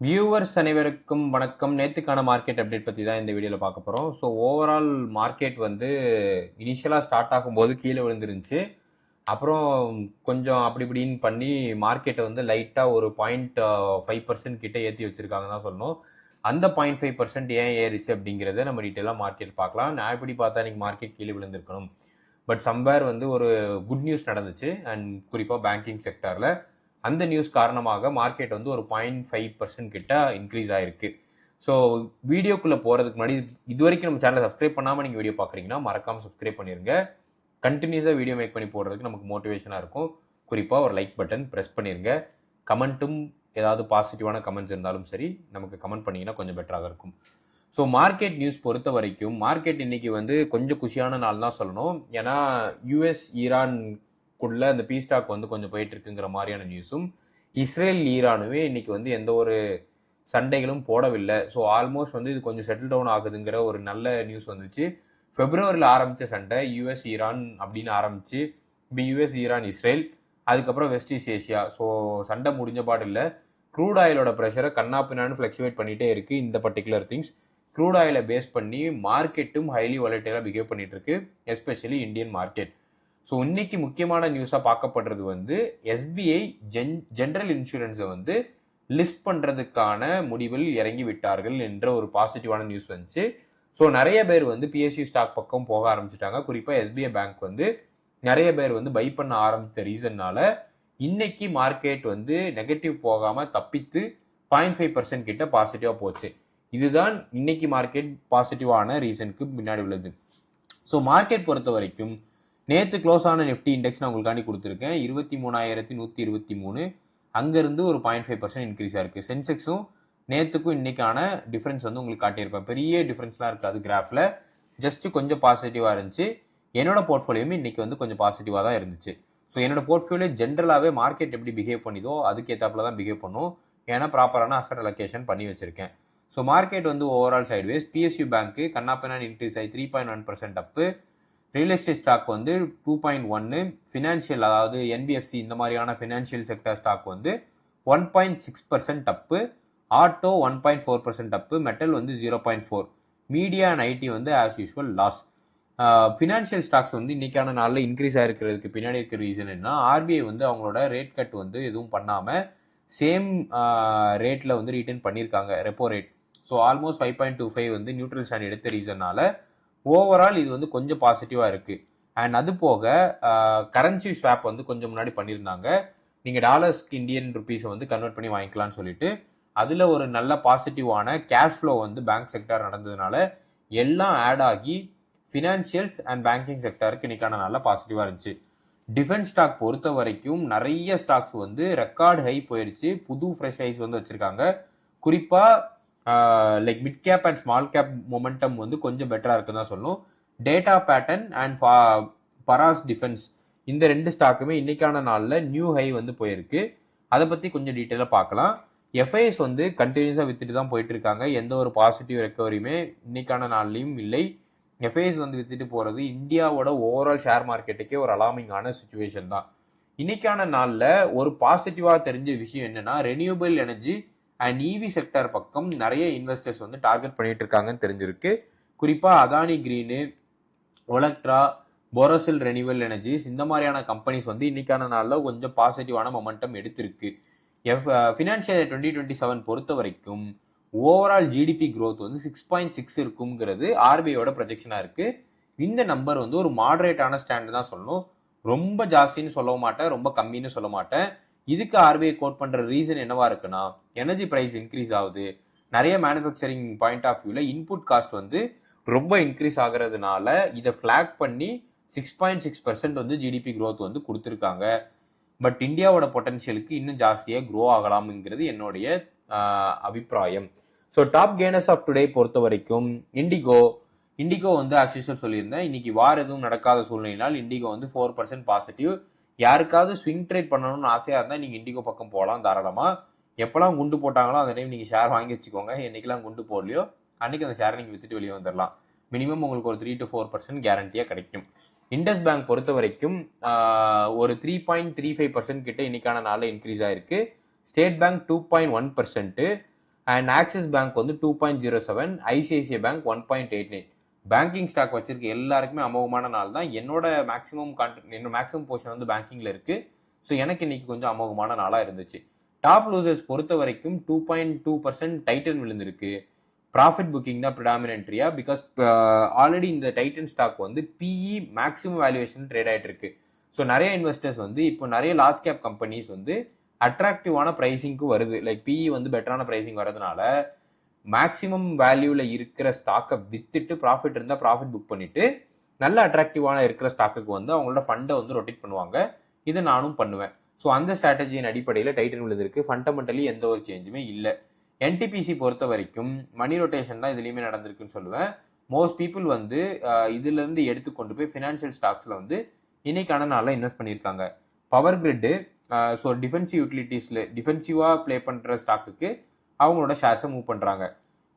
Viewers அனைவருக்கும் வணக்கம். நேத்துக்கான market update பத்தி தான் இந்த வீடியோல பார்க்க போறோம். ஸோ ஓவரால் மார்க்கெட் வந்து இனிஷியலா ஸ்டார்ட் ஆகும்போது கீழே விழுந்துருந்துச்சு. அப்புறம் கொஞ்சம் அப்படி இப்படின்னு பண்ணி மார்க்கெட்டை வந்து லைட்டா ஒரு 0.5% கிட்ட ஏற்றி வச்சிருக்காங்க தான் சொல்லணும். அந்த 0.5% ஏன் ஏறிச்சு அப்படிங்கிறத நம்ம டீட்டெயிலாக மார்க்கெட் பார்க்கலாம். நான் எப்படி பார்த்தா இன்னைக்கு மார்க்கெட் கீழே விழுந்திருக்கணும், பட் சம்வேர் வந்து ஒரு குட் நியூஸ் நடந்துச்சு. அண்ட் குறிப்பாக பேங்கிங் செக்டரில் அந்த நியூஸ் காரணமாக மார்க்கெட் வந்து ஒரு 0.5% கிட்ட இன்க்ரீஸ் ஆயிருக்கு. ஸோ வீடியோக்குள்ளே போகிறதுக்கு முன்னாடி இது வரைக்கும் நம்ம சேனலை சப்ஸ்கிரைப் பண்ணாமல் நீங்கள் வீடியோ பார்க்குறீங்கன்னா மறக்காமல் சப்ஸ்கிரைப் பண்ணிடுங்க. கண்டினியூஸாக வீடியோ மேக் பண்ணி போடுறதுக்கு நமக்கு மோட்டிவேஷனாக இருக்கும். குறிப்பாக ஒரு லைக் பட்டன் ப்ரெஸ் பண்ணிடுங்க. கமெண்ட்டும் ஏதாவது பாசிட்டிவான கமெண்ட்ஸ் இருந்தாலும் சரி நமக்கு கமெண்ட் பண்ணிங்கன்னா கொஞ்சம் பெட்டராக இருக்கும். ஸோ மார்க்கெட் நியூஸ் பொறுத்த வரைக்கும் மார்க்கெட் இன்னைக்கு வந்து கொஞ்சம் குஷியான நாள் தான் சொல்லணும். ஏன்னா யூஎஸ் ஈரான்குள்ள அந்த பீஸ் ஸ்டாக் வந்து கொஞ்சம் போயிட்டு இருக்குங்கிற மாதிரியான நியூஸும், இஸ்ரேல் ஈரானுமே இன்னைக்கு வந்து எந்த ஒரு சண்டைகளும் போடவில்லை. ஸோ ஆல்மோஸ்ட் வந்து இது கொஞ்சம் செட்டில் டவுன் ஆகுதுங்கிற ஒரு நல்ல நியூஸ் வந்துச்சு. பிப்ரவரியில் ஆரம்பித்த சண்டை யூஎஸ் ஈரான் அப்படின்னு ஆரம்பிச்சு இப்போ யூஎஸ் ஈரான் இஸ்ரேல், அதுக்கப்புறம் வெஸ்ட் ஈஸ்ட் ஏஷியா. ஸோ சண்டை முடிஞ்ச பாடு இல்லை. க்ரூட் ஆயிலோட ப்ரெஷரை கண்ணாப்பின்னான்னு ஃப்ளக்சுவேட் பண்ணிகிட்டே இருக்குது இந்த பர்டிகுலர் திங்ஸ். க்ரூட் ஆயிலை பேஸ் பண்ணி மார்க்கெட்டும் ஹைலி வாலட்டைலாக பிஹேவ் பண்ணிட்டு இருக்கு, எஸ்பெஷலி இந்தியன் மார்க்கெட். ஸோ இன்னைக்கு முக்கியமான நியூஸாக பார்க்கப்படுறது வந்து எஸ்பிஐ ஜென்ரல் இன்சூரன்ஸை வந்து லிஸ்ட் பண்ணுறதுக்கான முடிவில் இறங்கி விட்டார்கள் என்ற ஒரு பாசிட்டிவான நியூஸ் வந்துச்சு. ஸோ நிறைய பேர் வந்து பிஎஸ்யூ ஸ்டாக் பக்கம் போக ஆரம்பிச்சிட்டாங்க. குறிப்பாக எஸ்பிஐ பேங்க் வந்து நிறைய பேர் வந்து பை பண்ண ஆரம்பித்த ரீசன்னால இன்னைக்கு மார்க்கெட் வந்து நெகட்டிவ் போகாமல் தப்பித்து 0.5% கிட்ட பாசிட்டிவாக போச்சு. இதுதான் இன்னைக்கு மார்க்கெட் பாசிட்டிவான ரீசனுக்கு முன்னாடி உள்ளது. ஸோ மார்க்கெட் பொறுத்த வரைக்கும் நேற்று க்ளோஸ் ஆன நிஃப்டி இண்டெக்ஸ் நான் உங்களுக்காண்டி கொடுத்துருக்கேன் 23,123. அங்கேருந்து ஒரு 0.5% இன்க்ரீஸ் ஆயிருக்கு. சென்செக்ஸும் நேற்றுக்கும் இன்னைக்கான டிஃப்ரென்ஸ் வந்து உங்களுக்கு காட்டியிருப்பேன். பெரிய டிஃப்ரென்ஸ்லாம் இருக்காது கிராஃபில், ஜஸ்ட் கொஞ்சம் பாசிட்டிவாக இருந்துச்சு. என்னோட போர்ட்ஃபோலியோமே இன்னைக்கு வந்து கொஞ்சம் பாசிட்டிவாக தான் இருந்துச்சு. ஸோ என்னோட போர்ட்ஃபோலியோ ஜென்ரலாகவே மார்க்கெட் எப்படி பிஹேவ் பண்ணிதோ அதுக்கு ஏற்றாப்புல தான் பிஹேவ் பண்ணும். ஏன்னா ப்ராப்பரான அசட் அலோகேஷன் பண்ணி வச்சிருக்கேன். ஸோ மார்க்கெட் வந்து ஓவரால் சைட்வேஸ். பிஎஸ்யூ பேங்க் கண்ணாப்பனான் இன்க்ரீஸ் ஆகி 3.1% அப்பு. ரியல் எஸ்டேட் ஸ்டாக் வந்து 2.1. ஃபினான்ஷியல் அதாவது என்பிஎஃப்சி இந்த மாதிரியான ஃபினான்ஷியல் செக்டர் ஸ்டாக் வந்து 1.6% அப்பு. ஆட்டோ 1.4% அப்பு. மெட்டல் வந்து 0.4. மீடியா அண்ட் ஐடி வந்து as usual loss. Financial stocks வந்து இன்னைக்கான நாளில் இன்க்ரீஸ் ஆகிருக்கிறதுக்கு பின்னாடி இருக்கிற ரீசன் என்ன, ஆர்பிஐ வந்து அவங்களோட ரேட் கட் வந்து எதுவும் பண்ணாமல் சேம் ரேட்டில் வந்து ரீட்டைன் பண்ணியிருக்காங்க ரெப்போ ரேட். ஸோ ஆல்மோஸ்ட் 5.25 வந்து நியூட்ரல் ஸ்டாண்ட் எடுத்த ரீசனால ஓவரால் இது வந்து கொஞ்சம் பாசிட்டிவாக இருக்குது. அண்ட் அது போக கரன்சி ஸ்வாப் வந்து கொஞ்சம் முன்னாடி பண்ணியிருந்தாங்க. நீங்கள் டாலர்ஸ்க்கு இந்தியன் ருபீஸை வந்து கன்வெர்ட் பண்ணி வாங்கிக்கலாம்னு சொல்லிட்டு அதில் ஒரு நல்ல பாசிட்டிவான கேஷ் ஃப்ளோ வந்து பேங்க் செக்டர் நடந்ததுனால எல்லாம் ஆட் ஆகி ஃபினான்ஷியல்ஸ் அண்ட் பேங்கிங் செக்டருக்கு இன்னைக்கான நல்ல பாசிட்டிவாக இருந்துச்சு. டிஃபென்ஸ் ஸ்டாக் பொறுத்த வரைக்கும் நிறைய ஸ்டாக்ஸ் வந்து ரெக்கார்டு ஹை போயிருச்சு. புது ஃப்ரெஷ் ஹைஸ் வந்து வச்சிருக்காங்க. குறிப்பாக like mid cap and small cap momentum வந்து கொஞ்சம் பெட்டராக இருக்குன்னு தான் சொல்லணும். Data pattern and Paras defence இந்த ரெண்டு ஸ்டாக்குமே இன்னைக்கான நாளில் நியூ ஹை வந்து போயிருக்கு. அதை பற்றி கொஞ்சம் டீட்டெயிலாக பார்க்கலாம். எஃப்ஐஎஸ் வந்து கண்டினியூஸாக வித்துட்டு தான் போயிட்டு இருக்காங்க. எந்த ஒரு பாசிட்டிவ் ரெக்கவரியுமே இன்னைக்கான நாள்லையும் இல்லை. எஃப்ஐஎஸ் வந்து வித்துட்டு போகிறது இந்தியாவோட ஓவரால் ஷேர் மார்க்கெட்டுக்கே ஒரு அலாமிங்கான சுச்சுவேஷன் தான். இன்னைக்கான நாளில் ஒரு பாசிட்டிவாக தெரிஞ்ச விஷயம் என்னன்னா, renewable energy and EV sector பக்கம் நிறைய இன்வெஸ்டர்ஸ் வந்து டார்கெட் பண்ணிட்டு இருக்காங்கன்னு தெரிஞ்சிருக்கு. குறிப்பாக Adani green, Olectra, Borosil renewable energies இந்த மாதிரியான கம்பெனிஸ் வந்து இன்னைக்கான நாளில் கொஞ்சம் பாசிட்டிவான மொமெண்டம் எடுத்திருக்கு. ஃபினான்ஷியல் 2027 பொறுத்த வரைக்கும் ஓவரால் ஜிடிபி க்ரோத் வந்து 6.6 இருக்குங்கிறது ஆர்பிஐயோட ப்ரொஜெக்ஷனாக இருக்குது. இந்த நம்பர் வந்து ஒரு மாடரேட்டான ஸ்டாண்டு தான் சொல்லணும். ரொம்ப ஜாஸ்தின்னு சொல்ல மாட்டேன், ரொம்ப கம்மின்னு சொல்ல மாட்டேன். இதுக்கு ஆர்பிஐ கோட் பண்ணுற ரீசன் என்னவா இருக்குன்னா, எனர்ஜி ப்ரைஸ் இன்க்ரீஸ் ஆகுது. நிறைய மேனுஃபேக்சரிங் பாயிண்ட் ஆஃப் வியூவில் இன்புட் காஸ்ட் வந்து ரொம்ப இன்க்ரீஸ் ஆகிறதுனால இதை ஃப்ளாக் பண்ணி 6.6% வந்து ஜிடிபி க்ரோத் வந்து கொடுத்துருக்காங்க. பட் இந்தியாவோட பொட்டன்ஷியலுக்கு இன்னும் ஜாஸ்தியாக க்ரோ ஆகலாம்ங்கிறது என்னுடைய அபிப்பிராயம். So top gainers of today பொறுத்த வரைக்கும் இண்டிகோ வந்து ஆஸ் யூஸ்வல் சொல்லியிருந்தேன். இன்னைக்கு வார் எதுவும் நடக்காத சூழ்நிலையினால் இண்டிகோ வந்து 4% பாசிட்டிவ். யாருக்காவது ஸ்விங் ட்ரேட் பண்ணணும்னு ஆசையாக இருந்தால் நீங்கள் இண்டிகோ பக்கம் போகலாம் தாராளமாக. எப்போல்லாம் குண்டு போட்டாங்களோ அந்த டைம் நீங்கள் ஷேர் வாங்கி வச்சுக்கோங்க. என்னைக்கெல்லாம் குண்டு போடலையோ அன்றைக்கி அந்த ஷேரை நீங்கள் வித்துட்டு வெளியே வந்துடலாம். மினிமம் உங்களுக்கு ஒரு 3 to 4% கேரண்டியாக கிடைக்கும். இண்டஸ் பேங்க் பொறுத்த வரைக்கும் ஒரு 3.35% கிட்ட இன்னைக்கான நாளில் இன்க்ரீஸ் ஆயிருக்கு. State bank 2.1%, and axis bank வந்து 2.07, ஐசிஐசிஐ பேங்க் 1.89. பேங்கிங் ஸ்டாக் வச்சிருக்க எல்லாருக்குமே அமோகமான நாள் தான். என்னோட மேக்ஸிமம் போர்ஷன் வந்து பேங்கிங்ல இருக்கு. ஸோ எனக்கு இன்னைக்கு கொஞ்சம் அமோகமான நாளாக இருந்துச்சு. டாப் லூசர்ஸ் பொறுத்த வரைக்கும் 2.2% டைட்டன் விழுந்திருக்கு. ப்ராஃபிட் புக்கிங் தான் ப்ரிடாமினன்ட்ரியா, பிகாஸ் ஆல்ரெடி இந்த டைட்டன் ஸ்டாக் வந்து பிஇ மேக்ஸிமம் வேல்யூவேஷன் ட்ரேட் ஆகிட்டு இருக்கு. ஸோ நிறைய இன்வெஸ்டர்ஸ் வந்து இப்போ நிறைய லார்ஜ் கேப் கம்பெனிஸ் வந்து அட்ராக்டிவான ப்ரைஸிங்க்கு வருது. லைக் பிஇ வந்து பெட்டரான ப்ரைஸிங் வரதுனால மேக்ஸிமம் வேல்யூல இருக்கிற ஸ்டாக்கை வித்துட்டு ப்ராஃபிட் இருந்தால் ப்ராஃபிட் புக் பண்ணிட்டு நல்ல அட்ராக்டிவான இருக்கிற ஸ்டாக்குக்கு வந்து அவங்களோட ஃபண்டை வந்து ரொட்டேட் பண்ணுவாங்க. இதை நானும் பண்ணுவேன். ஸோ அந்த ஸ்ட்ராட்டஜியின் அடிப்படையில் டைட்டன் விழுந்திருக்கு. ஃபண்டமெண்டலி எந்த ஒரு சேஞ்சுமே இல்லை. என்டிபிசி பொறுத்த வரைக்கும் மணி ரொட்டேஷன் தான் இதுலையுமே நடந்திருக்குன்னு சொல்லுவேன். மோஸ்ட் பீப்புள் வந்து இதுலேருந்து எடுத்து கொண்டு போய் ஃபினான்ஷியல் ஸ்டாக்ஸில் வந்து இன்னைக்கான நாளில் இன்வெஸ்ட் பண்ணியிருக்காங்க. பவர் கிரிட்டு, ஸோ டிஃபென்சிவ் யூட்டிலிட்டிஸில் டிஃபென்சிவாக ப்ளே பண்ணுற ஸ்டாக்குக்கு அவங்களோட ஷேர்ஸை மூவ் பண்ணுறாங்க.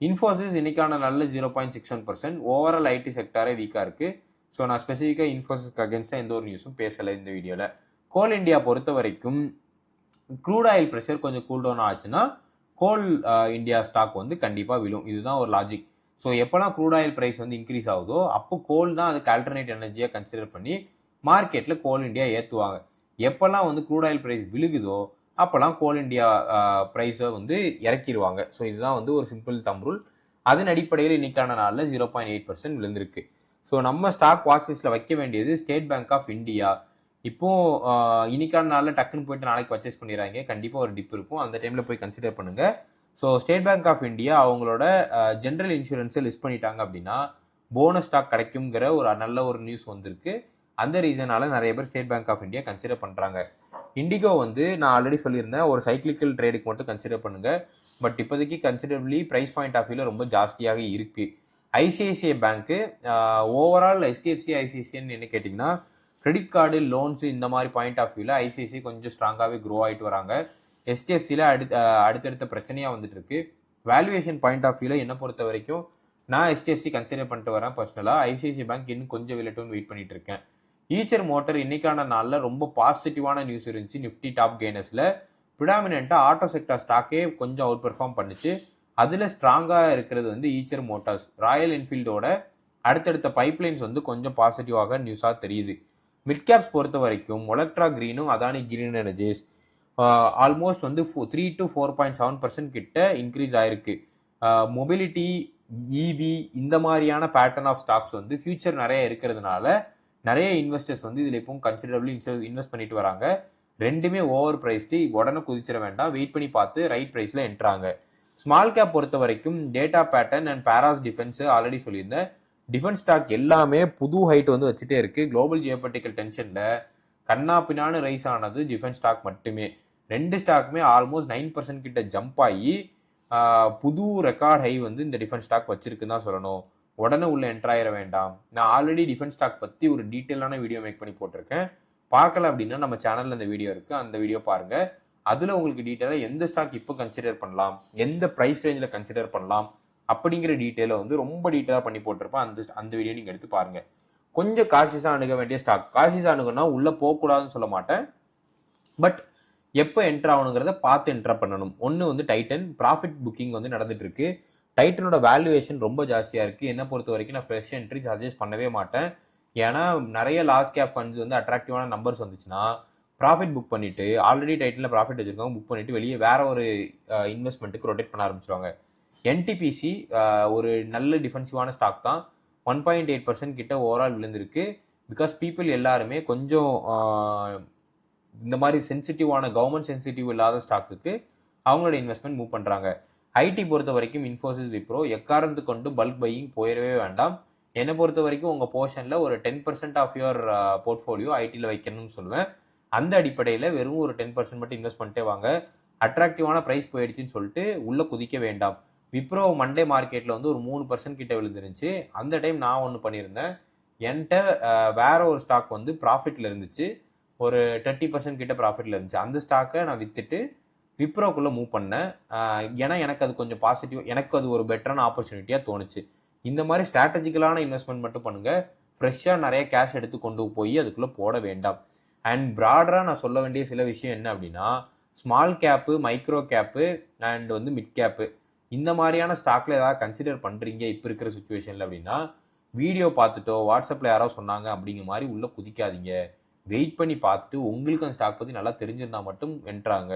இன்ஃபோசிஸ் இன்னைக்கான நல்ல 0.61%. ஓவரால் ஐடி செக்டாரே வீக்காக இருக்குது. ஸோ நான் ஸ்பெசிஃபிக்காக இன்ஃபோசிஸ்க்கு அகேன்ஸ்டாக எந்த ஒரு நியூஸும் பேசலை இந்த வீடியோவில். கோல் இண்டியா பொறுத்த வரைக்கும் க்ரூட் ஆயில் ப்ரெஷர் கொஞ்சம் கூல் டவுன் ஆச்சுன்னா கோல் இண்டியா ஸ்டாக் வந்து கண்டிப்பாக விழும். இதுதான் ஒரு லாஜிக். ஸோ எப்போலாம் க்ரூட் ஆயில் ப்ரைஸ் வந்து இன்க்ரீஸ் ஆகுதோ அப்போ கோல் தான் அதுக்கு ஆல்டர்னேட் எனர்ஜியாக கன்சிடர் பண்ணி மார்க்கெட்டில் கோல் இண்டியா ஏற்றுவாங்க. எப்போல்லாம் வந்து க்ரூட் ஆயில் ப்ரைஸ் விழுகுதோ அப்போல்லாம் கோல் இண்டியா ப்ரைஸை வந்து இறக்கிடுவாங்க. ஸோ இதுதான் வந்து ஒரு சிம்பிள் தம் ரூல். அதன் அடிப்படையில் இன்னைக்கான நாளில் 0.8% விழுந்திருக்கு. ஸோ நம்ம ஸ்டாக் வாட்ச் லிஸ்ட்டில் வைக்க வேண்டியது ஸ்டேட் பேங்க் ஆஃப் இந்தியா. இப்போ இன்னைக்கான நாளில் டக்குன்னு போயிட்டு நாளைக்கு பர்ச்சேஸ் பண்ணிடுறாங்க. கண்டிப்பாக ஒரு டிப் இருக்கும். அந்த டைமில் போய் கன்சிடர் பண்ணுங்க. So State Bank of India அவங்களோட ஜென்ரல் இன்சூரன்ஸை லிஸ்ட் பண்ணிட்டாங்க அப்படின்னா போனஸ் ஸ்டாக் கிடைக்குங்கிற ஒரு நல்ல ஒரு நியூஸ் வந்திருக்கு. அந்த ரீசனால நிறைய பேர் State Bank of India consider பண்ணுறாங்க. இண்டிகோ வந்து நான் ஆல்ரெடி சொல்லியிருந்தேன், ஒரு சைக்கிளிக்கல் ட்ரேடுக்கு மட்டும் கன்சிடர் பண்ணுங்க. பட் இப்போதைக்கு கன்சிடரபிளி ப்ரைஸ் பாயிண்ட் ஆஃப் வியூவில் ரொம்ப ஜாஸ்தியாக இருக்கு. ஐசிஐசிஐ பேங்க்கு ஓவரால் HDFC ஐசிஐசிஐன்னு என்ன கேட்டிங்கன்னா கிரெடிட் கார்டு லோன்ஸு இந்த மாதிரி பாயிண்ட் ஆஃப் வியூவில் ஐசிஐசிஐ கொஞ்சம் ஸ்ட்ராங்காகவே க்ரோ ஆகிட்டு வராங்க. HDFCயில் அடுத்தடுத்த பிரச்சனையாக வந்துட்டு இருக்கு. வேல்யூவேஷன் பாயிண்ட் ஆஃப் வியூவில் என்னை பொறுத்த வரைக்கும் நான் HDFC கன்சிடர் பண்ணிட்டு வரேன் பர்சனலாக. ஐசிஐசிஐ பேங்க் இன்னும் கொஞ்சம் விலட்டுன்னு வெயிட் பண்ணிட்டு இருக்கேன். ஈச்சர் மோட்டர் இன்னைக்கான நாளில் ரொம்ப பாசிட்டிவான நியூஸ் இருந்துச்சு. நிஃப்டி டாப் கெய்னர்ஸில் ப்ரிடாமினெண்ட்டாக ஆட்டோ செக்டார் ஸ்டாக்கே கொஞ்சம் அவுட் பெர்ஃபார்ம் பண்ணுச்சு. அதில் ஸ்ட்ராங்காக இருக்கிறது வந்து ஈச்சர் மோட்டார்ஸ். ராயல் என்ஃபீல்டோட அடுத்தடுத்த பைப்லைன்ஸ் வந்து கொஞ்சம் பாசிட்டிவாக நியூஸாக தெரியுது. மிட் கேப்ஸ் பொறுத்த வரைக்கும் Olectra கிரீனும் Adani green energies almost வந்து 3 to 4.7% கிட்ட இன்க்ரீஸ் ஆயிருக்கு. மொபிலிட்டி, இவி இந்த மாதிரியான பேட்டர்ன் ஆஃப் ஸ்டாக்ஸ் வந்து ஃபியூச்சர் நிறைய இருக்கிறதுனால நிறைய இன்வெஸ்டர்ஸ் வந்து இதில் இப்போ கன்சிடரபிளி இன்வெஸ்ட் பண்ணிட்டு வராங்க. ரெண்டுமே ஓவர் ப்ரைஸ்டு, உடனே குதிச்சிட வேண்டாம், வெயிட் பண்ணி பார்த்து ரைட் ப்ரைஸில் என்ட்ராங்க. ஸ்மால் கேப் பொறுத்த வரைக்கும் data pattern and Paras defence already சொல்லியிருந்தேன். டிஃபென்ஸ் ஸ்டாக் எல்லாமே புது ஹைட் வந்து வச்சுட்டே இருக்கு. குளோபல் ஜியோபொலிட்டிக்கல் டென்ஷனில் கண்ணா பின்னான்னு ரைஸ் ஆனது டிஃபென்ஸ் ஸ்டாக் மட்டுமே. ரெண்டு ஸ்டாக்குமே ஆல்மோஸ்ட் 9% கிட்ட ஜம்ப் ஆகி புது ரெக்கார்ட் ஹை வந்து இந்த டிஃபென்ஸ் ஸ்டாக் வச்சிருக்குன்னு தான் சொல்லணும். உடனே உள்ள என்ட்ராயிட வேண்டாம். நான் ஆல்ரெடி டிஃபென்ஸ் ஸ்டாக் பற்றி ஒரு டீட்டெயிலான வீடியோ மேக் பண்ணி போட்டிருக்கேன். பார்க்கல அப்படின்னா நம்ம சேனலில் அந்த வீடியோ இருக்குது, அந்த வீடியோ பாருங்கள். அதில் உங்களுக்கு டீட்டெயிலாக எந்த ஸ்டாக் இப்போ கன்சிடர் பண்ணலாம், எந்த ப்ரைஸ் ரேஞ்சில் கன்சிடர் பண்ணலாம் அப்படிங்கிற டீட்டெயிலை வந்து ரொம்ப டீட்டெயிலாக பண்ணி போட்டிருப்பேன். அந்த வீடியோ நீங்கள் எடுத்து பாருங்கள். கொஞ்சம் காஷியஸாக அணுக வேண்டிய ஸ்டாக். காஷியஸாக அணுகுனா உள்ளே போகக்கூடாதுன்னு சொல்ல மாட்டேன், பட் எப்போ என்ட்ரு ஆகணுங்கிறத பார்த்து என்ட்ரு பண்ணணும். ஒன்று வந்து டைட்டன் ப்ராஃபிட் புக்கிங் வந்து நடந்துட்டு இருக்கு. டைட்டனோட வேல்யூவேஷன் ரொம்ப ஜாஸ்தியாக இருக்குது. என்னை பொறுத்த வரைக்கும் நான் ஃப்ரெஷ் என்ட்ரி சஜஸ்ட் பண்ணவே மாட்டேன். ஏன்னா நிறைய லார்ஜ் கேப் ஃபண்ட்ஸ் வந்து அட்ராக்டிவான நம்பர்ஸ் வந்துச்சுன்னா ப்ராஃபிட் புக் பண்ணிவிட்டு ஆல்ரெடி டைட்டனில் ப்ராஃபிட் வச்சுருக்கவங்க புக் பண்ணிவிட்டு வெளியே வேற ஒரு இன்வெஸ்ட்மெண்ட்டுக்கு ரொட்டேட் பண்ண ஆரம்பிச்சிருவாங்க. என்டிபிசி ஒரு நல்ல டிஃபென்சிவான ஸ்டாக் தான். 1.8% கிட்ட ஓவரால் விழுந்திருக்கு. பிகாஸ் பீப்புள் எல்லாருமே கொஞ்சம் இந்த மாதிரி சென்சிட்டிவான கவர்மெண்ட் சென்சிட்டிவ் இல்லாத ஸ்டாக்குக்கு அவங்களோட இன்வெஸ்ட்மெண்ட் மூவ் பண்ணுறாங்க. ஐடி பொறுத்த வரைக்கும் இன்ஃபோசிஸ், விப்ரோ எக்காரணத்து கொண்டு பல்க் பையிங் போயிடவே வேண்டாம். என்னை பொறுத்த வரைக்கும் உங்கள் போர்ஷனில் ஒரு 10% ஆஃப் யுவர் போர்ட்ஃபோலியோ ஐடியில் வைக்கணும்னு சொல்லுவேன். அந்த அடிப்படையில் வெறும் ஒரு 10% மட்டும் இன்வெஸ்ட் பண்ணிட்டே வாங்க. அட்ராக்டிவான ப்ரைஸ் போயிடுச்சுன்னு சொல்லிட்டு உள்ளே குதிக்க வேண்டாம். விப்ரோ மண்டே மார்க்கெட்டில் வந்து ஒரு 3% கிட்ட விழுந்துருந்துச்சு. அந்த டைம் நான் ஒன்று பண்ணியிருந்தேன். என்கிட்ட வேற ஒரு ஸ்டாக் வந்து ப்ராஃபிட்டில் இருந்துச்சு, ஒரு 30% கிட்ட ப்ராஃபிட்டில் இருந்துச்சு. அந்த ஸ்டாக்கை நான் விற்றுட்டு விப்ரோக்குள்ளே மூவ் பண்ணேன். ஏன்னா எனக்கு அது கொஞ்சம் பாசிட்டிவ், எனக்கு அது ஒரு பெட்டரான ஆப்பர்ச்சுனிட்டியாக தோணுச்சு. இந்த மாதிரி ஸ்ட்ராட்டஜிக்கலான இன்வெஸ்ட்மெண்ட் மட்டும் பண்ணுங்கள். ஃப்ரெஷ்ஷாக நிறைய கேஷ் எடுத்து கொண்டு போய் அதுக்குள்ளே போட வேண்டாம். அண்ட் ப்ராடராக நான் சொல்ல வேண்டிய சில விஷயம் என்ன அப்படின்னா, small cap, micro cap and வந்து மிட் கேப்பு இந்த மாதிரியான ஸ்டாக்ல ஏதாவது கன்சிடர் பண்ணுறீங்க இப்போ இருக்கிற சுச்சுவேஷனில் அப்படின்னா, வீடியோ பார்த்துட்டோ வாட்ஸ்அப்பில் யாரோ சொன்னாங்க அப்படிங்கிற மாதிரி உள்ளே குதிக்காதீங்க. வெயிட் பண்ணி பார்த்துட்டு உங்களுக்கு அந்த ஸ்டாக் பற்றி நல்லா தெரிஞ்சிருந்தா மட்டும் வென்றாங்க.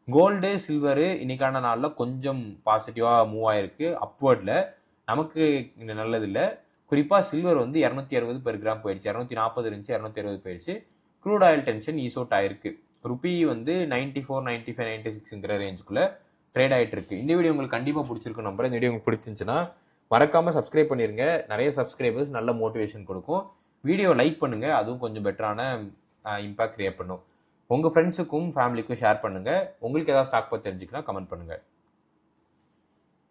கோல்டு சில்வரு இன்னைக்கான நாளில் கொஞ்சம் பாசிட்டிவாக மூவ் ஆயிருக்கு அப்வர்டில். நமக்கு நல்லது இல்லை. குறிப்பாக சில்வர் வந்து 260 பெர் கிராம் போயிடுச்சு. 240 இருந்துச்சு, 260 போயிடுச்சு. Crude oil tension ease out ஆயிருக்கு. ருபி வந்து 94, 95, 96ங்கிற ரேஞ்சுக்குள்ள ட்ரேட் ஆகிட்டு இருக்கு. இந்த வீடியோ உங்களுக்கு கண்டிப்பாக பிடிச்சிருக்கு நம்புறேன். இந்த வீடியோ உங்களுக்கு பிடிச்சிருந்துச்சுன்னா மறக்காம சப்ஸ்கிரைப் பண்ணிருங்க. நிறைய சப்ஸ்கிரைபர்ஸ் நல்ல மோட்டிவேஷன் கொடுக்கும். வீடியோ லைக் பண்ணுங்க, அதுவும் கொஞ்சம் பெட்டரான இம்பாக்ட் கிரியேட் பண்ணும். உங்க ஃப்ரெண்ட்ஸுக்கும் ஃபேமிலிக்கும் ஷேர் பண்ணுங்க. உங்களுக்கு ஏதாவது ஸ்டாக் பற்றி தெரிஞ்சுக்கலாம் கமெண்ட் பண்ணுங்க.